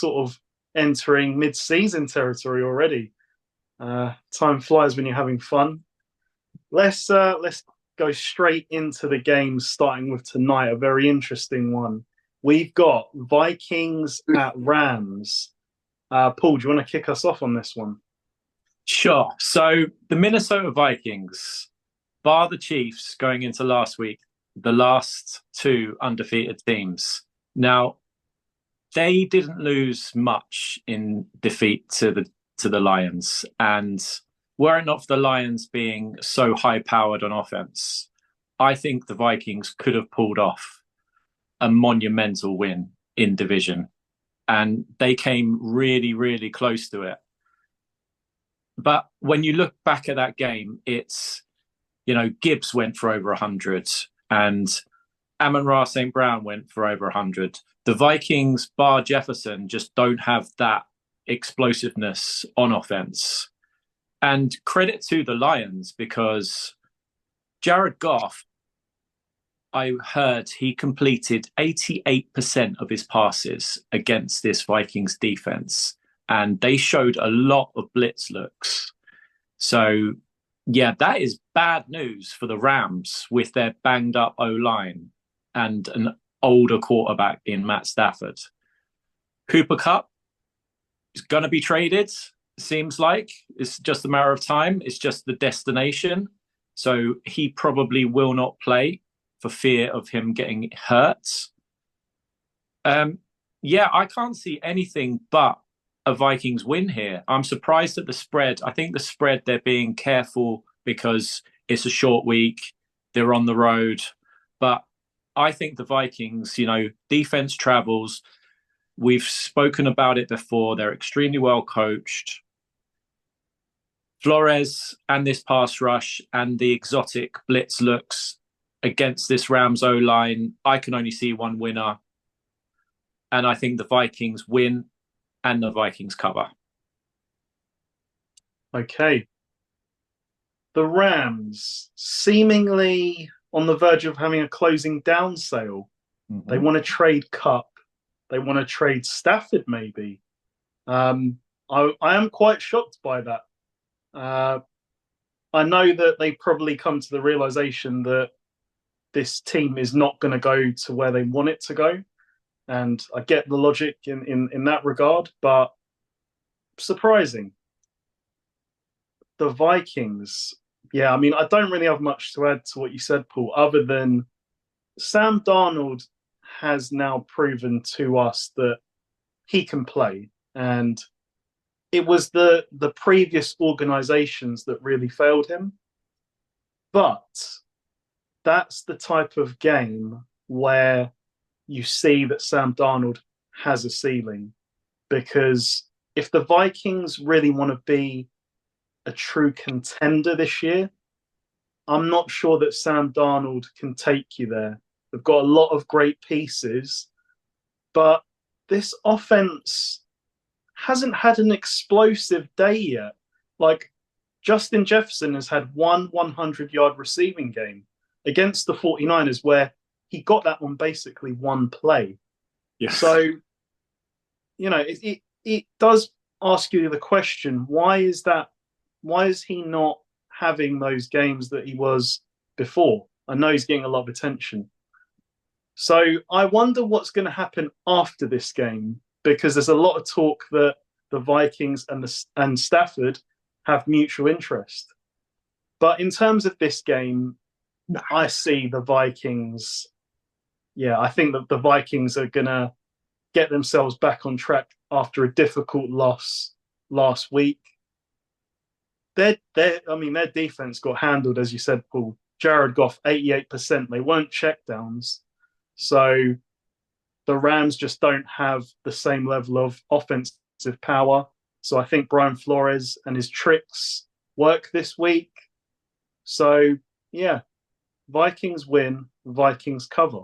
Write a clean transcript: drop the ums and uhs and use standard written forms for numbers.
sort of entering mid-season territory already. Time flies when you're having fun. Let's go straight into the games, starting with tonight, a very interesting one. We've got Vikings at Rams. Paul, do you want to kick us off on this one? Sure. So the Minnesota Vikings, bar the Chiefs going into last week, the last two undefeated teams. Now, they didn't lose much in defeat to the Lions, and were it not for the Lions being so high-powered on offense, I think the Vikings could have pulled off a monumental win in division, and they came really, really close to it. But when you look back at that game, it's, Gibbs went for over 100 and Amon-Ra St. Brown went for over 100. The Vikings, bar Jefferson, just don't have that explosiveness on offense. And credit to the Lions, because Jared Goff, I heard he completed 88% of his passes against this Vikings defense. And they showed a lot of blitz looks. So, yeah, that is bad news for the Rams with their banged up O-line and an older quarterback in Matt Stafford. Cooper Kupp is going to be traded, seems like. It's just a matter of time. It's just the destination. So he probably will not play for fear of him getting hurt. I can't see anything but a Vikings win here. I'm surprised at the spread. I think the spread, they're being careful because it's a short week. They're on the road. But I think the Vikings, defense travels. We've spoken about it before. They're extremely well coached. Flores and this pass rush and the exotic blitz looks against this Rams O-line, I can only see one winner. And I think the Vikings win and the Vikings cover. Okay. The Rams, seemingly on the verge of having a closing down sale. Mm-hmm. They want to trade Kupp. They want to trade Stafford, maybe. I am quite shocked by that. I know that they probably come to the realization that this team is not going to go to where they want it to go. And I get the logic in that regard, but surprising. The Vikings, I don't really have much to add to what you said, Paul, other than Sam Darnold has now proven to us that he can play. And it was the previous organizations that really failed him. But that's the type of game where you see that Sam Darnold has a ceiling, because if the Vikings really want to be a true contender this year, I'm not sure that Sam Darnold can take you there. They've got a lot of great pieces, but this offense hasn't had an explosive day yet. Like, Justin Jefferson has had one 100-yard receiving game against the 49ers where he got that on basically one play. Yes. So, it does ask you the question, why is that? Why is he not having those games that he was before? I know he's getting a lot of attention. So I wonder what's going to happen after this game, because there's a lot of talk that the Vikings and Stafford have mutual interest. But in terms of this game, I see the Vikings. I think that the Vikings are going to get themselves back on track after a difficult loss last week. Their defense got handled, as you said, Paul. Jared Goff, 88%. They weren't checkdowns. So the Rams just don't have the same level of offensive power. So I think Brian Flores and his tricks work this week. So, Vikings win, Vikings cover.